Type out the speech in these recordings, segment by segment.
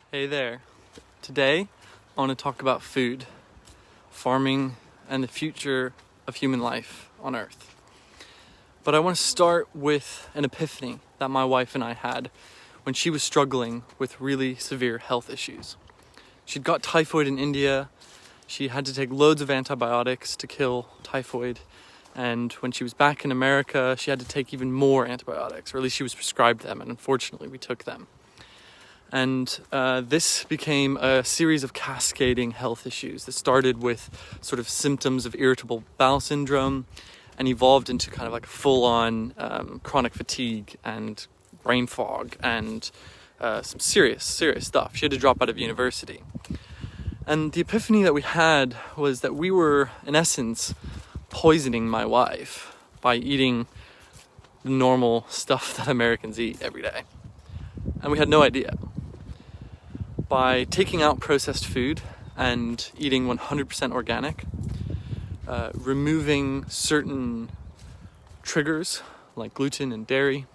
Hey there. Today, I want to talk about food, farming, and the future of human life on Earth. But I want to start with an epiphany that my wife and I had when she was struggling with really severe health issues. She'd got typhoid in India. She had to take loads of antibiotics to kill typhoid. And when she was back in America, she had to take even more antibiotics, or at least she was prescribed them, and unfortunately we took them. And this became a series of cascading health issues that started with sort of symptoms of irritable bowel syndrome and evolved into kind of like full-on chronic fatigue and brain fog and some serious stuff. She had to drop out of university. And the epiphany that we had was that we were, in essence, poisoning my wife by eating the normal stuff that Americans eat every day. And we had no idea. By taking out processed food and eating 100% organic, removing certain triggers like gluten and dairy,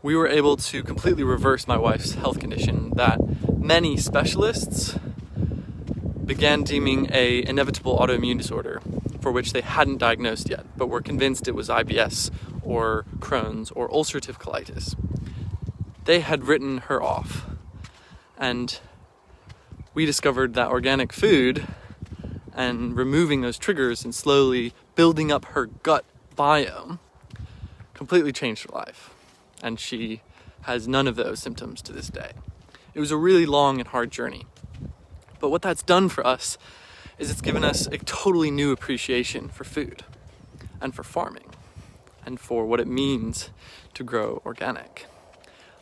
we were able to completely reverse my wife's health condition that many specialists began deeming an inevitable autoimmune disorder for which they hadn't diagnosed yet, but were convinced it was IBS or Crohn's or ulcerative colitis. They had written her off, and we discovered that organic food and removing those triggers and slowly building up her gut biome completely changed her life, and she has none of those symptoms to this day. It was a really long and hard journey, but what that's done for us is it's given us a totally new appreciation for food and for farming and for what it means to grow organic.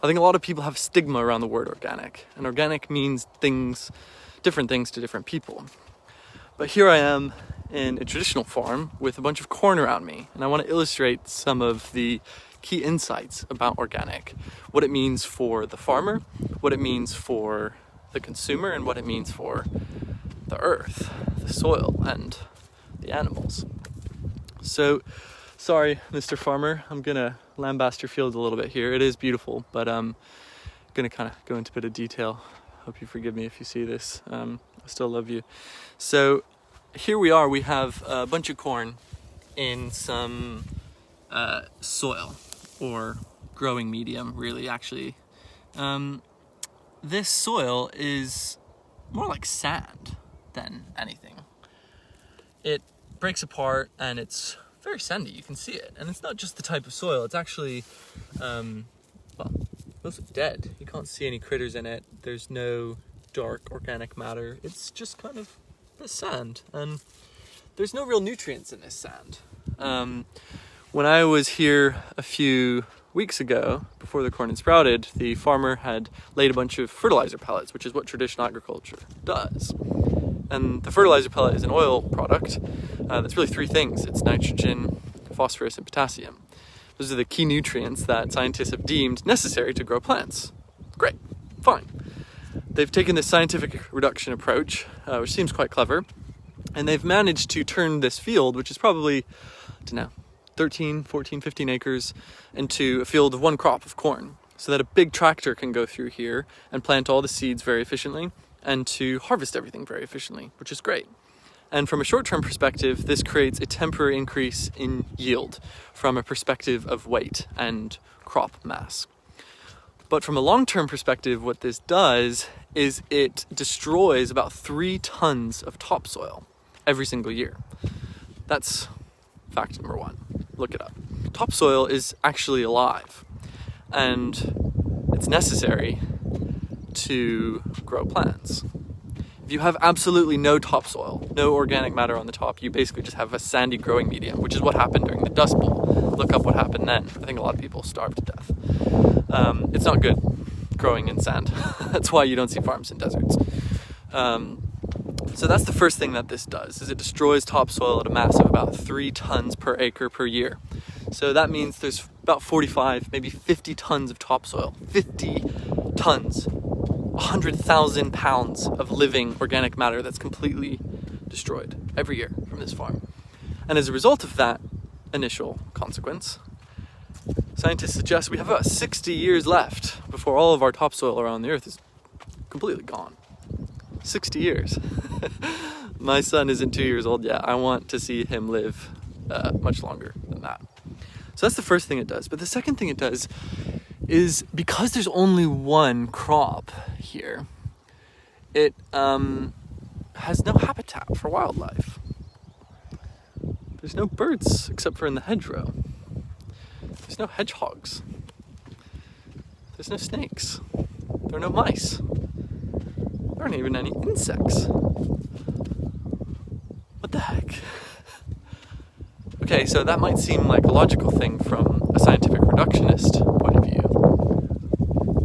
I think a lot of people have stigma around the word organic, and organic means different things to different people. But here I am in a traditional farm with a bunch of corn around me, and I want to illustrate some of the key insights about organic, what it means for the farmer, what it means for the consumer, and what it means for the earth, the soil, and the animals. So, sorry, Mr. Farmer, I'm gonna lambast your field a little bit here. It is beautiful, but I'm gonna kind of go into a bit of detail. Hope you forgive me if you see this. I still love you. So here we are. We have a bunch of corn in some soil or growing medium, really, actually. This soil is more like sand than anything. It breaks apart and it's very sandy, you can see it. And it's not just the type of soil, it's actually, mostly dead. You can't see any critters in it. There's no dark organic matter. It's just kind of the sand. And there's no real nutrients in this sand. When I was here a few weeks ago, before the corn had sprouted, the farmer had laid a bunch of fertilizer pellets, which is what traditional agriculture does. And the fertilizer pellet is an oil product that's really three things. It's nitrogen, phosphorus, and potassium. Those are the key nutrients that scientists have deemed necessary to grow plants. Great, fine. They've taken this scientific reduction approach, which seems quite clever, and they've managed to turn this field, which is probably, 13, 14, 15 acres, into a field of one crop of corn, so that a big tractor can go through here and plant all the seeds very efficiently and to harvest everything very efficiently, which is great. And from a short-term perspective, this creates a temporary increase in yield from a perspective of weight and crop mass. But from a long-term perspective, what this does is it destroys about 3 tons of topsoil every single year. That's fact number 1. Look it up. Topsoil is actually alive, and it's necessary to grow plants. If you have absolutely no topsoil, no organic matter on the top, you basically just have a sandy growing medium, which is what happened during the Dust Bowl. Look up what happened then. I think a lot of people starved to death. It's not good growing in sand. That's why you don't see farms in deserts. So that's the first thing that this does, is it destroys topsoil at a mass of about 3 tons per acre per year. So that means there's about 45, maybe 50 tons of topsoil. 50 tons. 100,000 pounds of living organic matter that's completely destroyed every year from this farm. And as a result of that initial consequence, Scientists suggest we have about 60 years left before all of our topsoil around the earth is completely gone. 60 years. My son isn't 2 years old yet. I want to see him live much longer than that. So that's the first thing it does. But the second thing it does is, because there's only one crop here, it has no habitat for wildlife. There's no birds except for in the hedgerow. There's no hedgehogs. There's no snakes. There are no mice. There aren't even any insects. What the heck? Okay, so that might seem like a logical thing from a scientific reductionist point of view.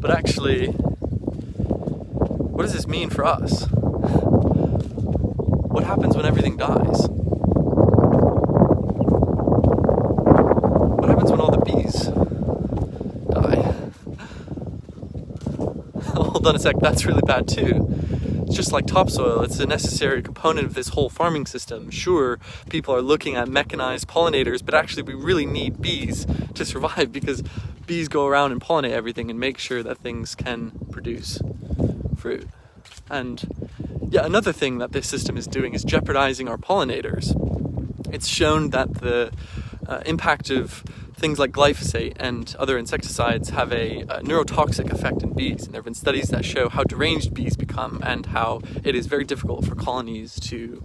But actually, what does this mean for us? What happens when everything dies? What happens when all the bees die? Hold on a sec, that's really bad too. It's just like topsoil, it's a necessary component of this whole farming system. Sure, people are looking at mechanized pollinators, but actually we really need bees to survive, because bees go around and pollinate everything and make sure that things can produce fruit. And yeah, another thing that this system is doing is jeopardizing our pollinators. It's shown that the impact of things like glyphosate and other insecticides have a neurotoxic effect in bees. And there have been studies that show how deranged bees become and how it is very difficult for colonies to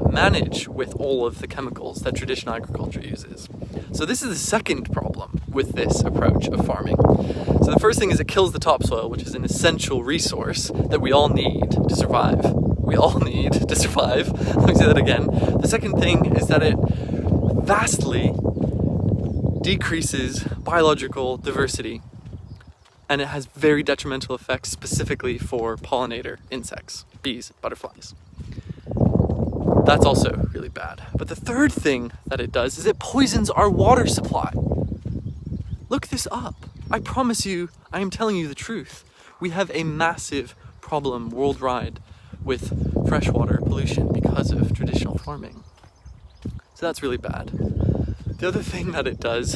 manage with all of the chemicals that traditional agriculture uses. So this is the second problem with this approach of farming. So the first thing is it kills the topsoil, which is an essential resource that we all need to survive. We all need to survive. Let me say that again. The second thing is that it vastly decreases biological diversity, and it has very detrimental effects specifically for pollinator insects, bees, butterflies. That's also really bad. But the third thing that it does is it poisons our water supply. Look this up. I promise you, I am telling you the truth. We have a massive problem worldwide with freshwater pollution because of traditional farming. So that's really bad. The other thing that it does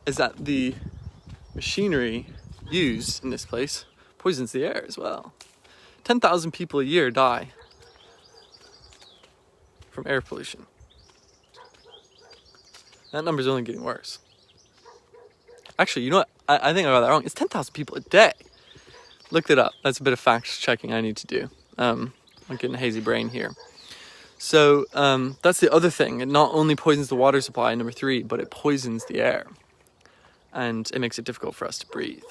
is that the machinery used in this place poisons the air as well. 10,000 people a year die from air pollution. That number's only getting worse. Actually, you know what? I think I got that wrong. It's 10,000 people a day. Looked it up. That's a bit of fact checking I need to do. I'm getting a hazy brain here. So that's the other thing. It not only poisons the water supply, number 3, but it poisons the air. And it makes it difficult for us to breathe,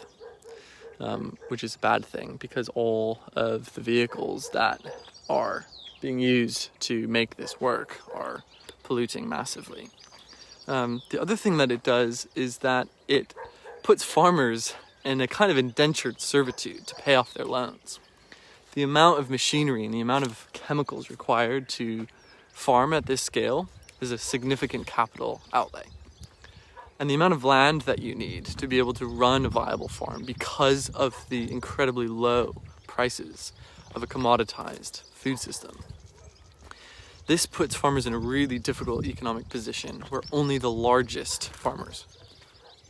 which is a bad thing, because all of the vehicles that are being used to make this work are polluting massively. The other thing that it does is that it puts farmers in a kind of indentured servitude to pay off their loans. The amount of machinery and the amount of chemicals required to farm at this scale is a significant capital outlay. And the amount of land that you need to be able to run a viable farm, because of the incredibly low prices of a commoditized food system. This puts farmers in a really difficult economic position where only the largest farmers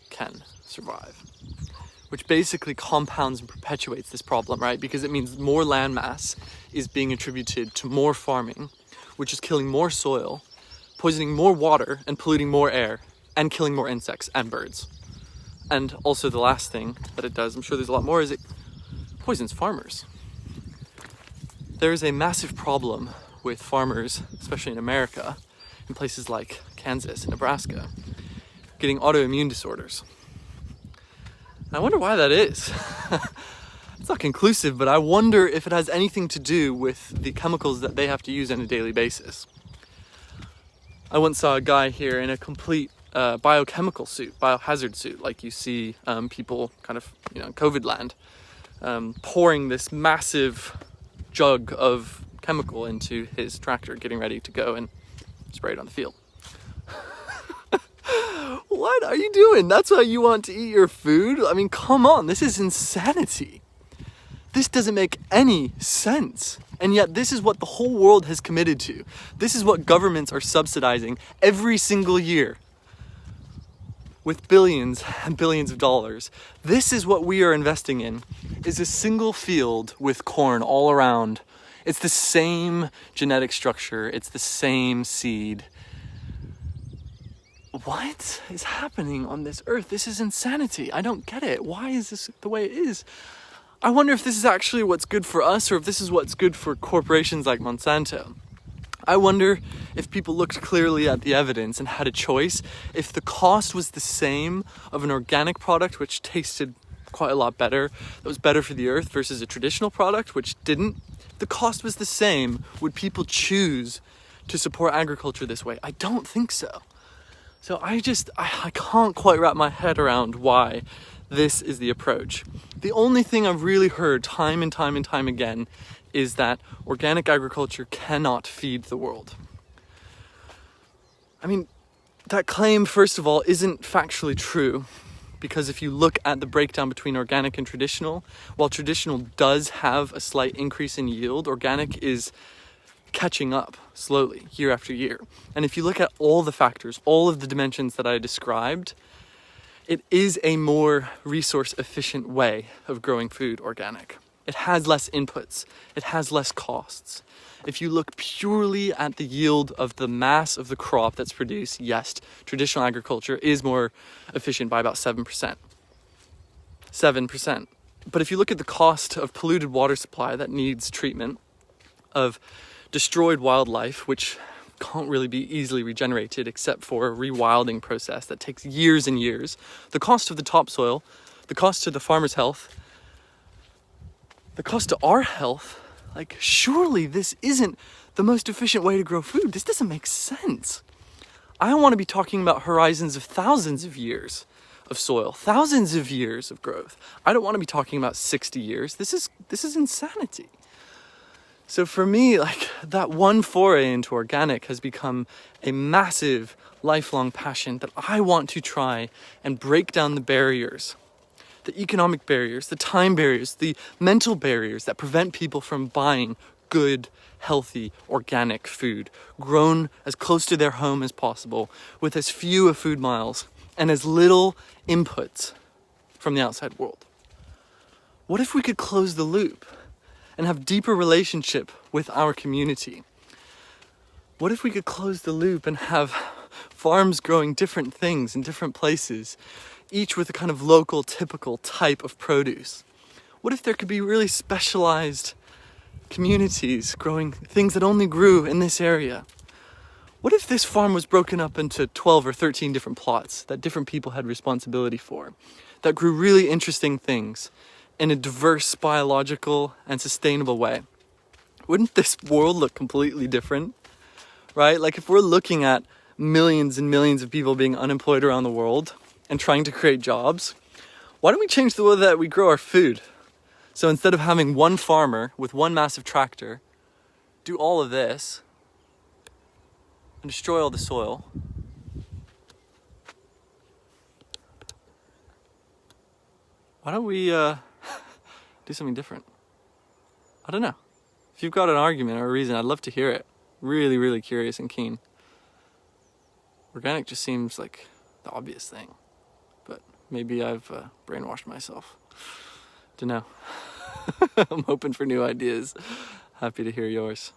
can survive, which basically compounds and perpetuates this problem, right? Because it means more land mass is being attributed to more farming, which is killing more soil, poisoning more water, and polluting more air, and killing more insects and birds. And also the last thing that it does, I'm sure there's a lot more, is it poisons farmers. There is a massive problem with farmers, especially in America, in places like Kansas and Nebraska, getting autoimmune disorders. And I wonder why that is. It's not conclusive, but I wonder if it has anything to do with the chemicals that they have to use on a daily basis. I once saw a guy here in a complete biochemical suit, biohazard suit, like you see people kind of, COVID land, pouring this massive jug of chemical into his tractor, getting ready to go and spray it on the field. What are you doing? That's how you want to eat your food? I mean, come on, this is insanity. This doesn't make any sense. And yet this is what the whole world has committed to. This is what governments are subsidizing every single year. with billions and billions of dollars. This is what we are investing in, is a single field with corn all around. It's the same genetic structure, it's the same seed. What is happening on this earth? This is insanity. I don't get it. Why is this the way it is? I wonder if this is actually what's good for us or if this is what's good for corporations like Monsanto. I wonder if people looked clearly at the evidence and had a choice, if the cost was the same of an organic product which tasted quite a lot better, that was better for the earth, versus a traditional product which didn't. If the cost was the same, would people choose to support agriculture this way? I don't think so. So I can't quite wrap my head around why this is the approach. The only thing I've really heard time and time and time again is that organic agriculture cannot feed the world. I mean, that claim, first of all, isn't factually true, because if you look at the breakdown between organic and traditional, while traditional does have a slight increase in yield, organic is catching up slowly year after year. And if you look at all the factors, all of the dimensions that I described, it is a more resource efficient way of growing food organic. It has less inputs, it has less costs. If you look purely at the yield of the mass of the crop that's produced, yes, traditional agriculture is more efficient by about 7%. 7%. But if you look at the cost of polluted water supply that needs treatment, of destroyed wildlife, which can't really be easily regenerated except for a rewilding process that takes years and years, the cost of the topsoil, the cost to the farmer's health, the cost to our health, like, surely this isn't the most efficient way to grow food. This doesn't make sense. I want to be talking about horizons of thousands of years of soil, thousands of years of growth. I don't want to be talking about 60 years. This is insanity. So for me, like, that one foray into organic has become a massive lifelong passion that I want to try and break down the barriers, the economic barriers, the time barriers, the mental barriers that prevent people from buying good, healthy, organic food, grown as close to their home as possible, with as few of food miles and as little inputs from the outside world. What if we could close the loop and have deeper relationship with our community? What if we could close the loop and have farms growing different things in different places, each with a kind of local, typical type of produce? What if there could be really specialized communities growing things that only grew in this area? What if this farm was broken up into 12 or 13 different plots that different people had responsibility for, that grew really interesting things in a diverse, biological, and sustainable way? Wouldn't this world look completely different, right? Like, if we're looking at millions and millions of people being unemployed around the world and trying to create jobs, why don't we change the way that we grow our food? So instead of having one farmer with one massive tractor do all of this and destroy all the soil, why don't we do something different? I don't know. If you've got an argument or a reason, I'd love to hear it. Really, really curious and keen. Organic just seems like the obvious thing, but maybe I've brainwashed myself. Don't know. I'm open for new ideas. Happy to hear yours.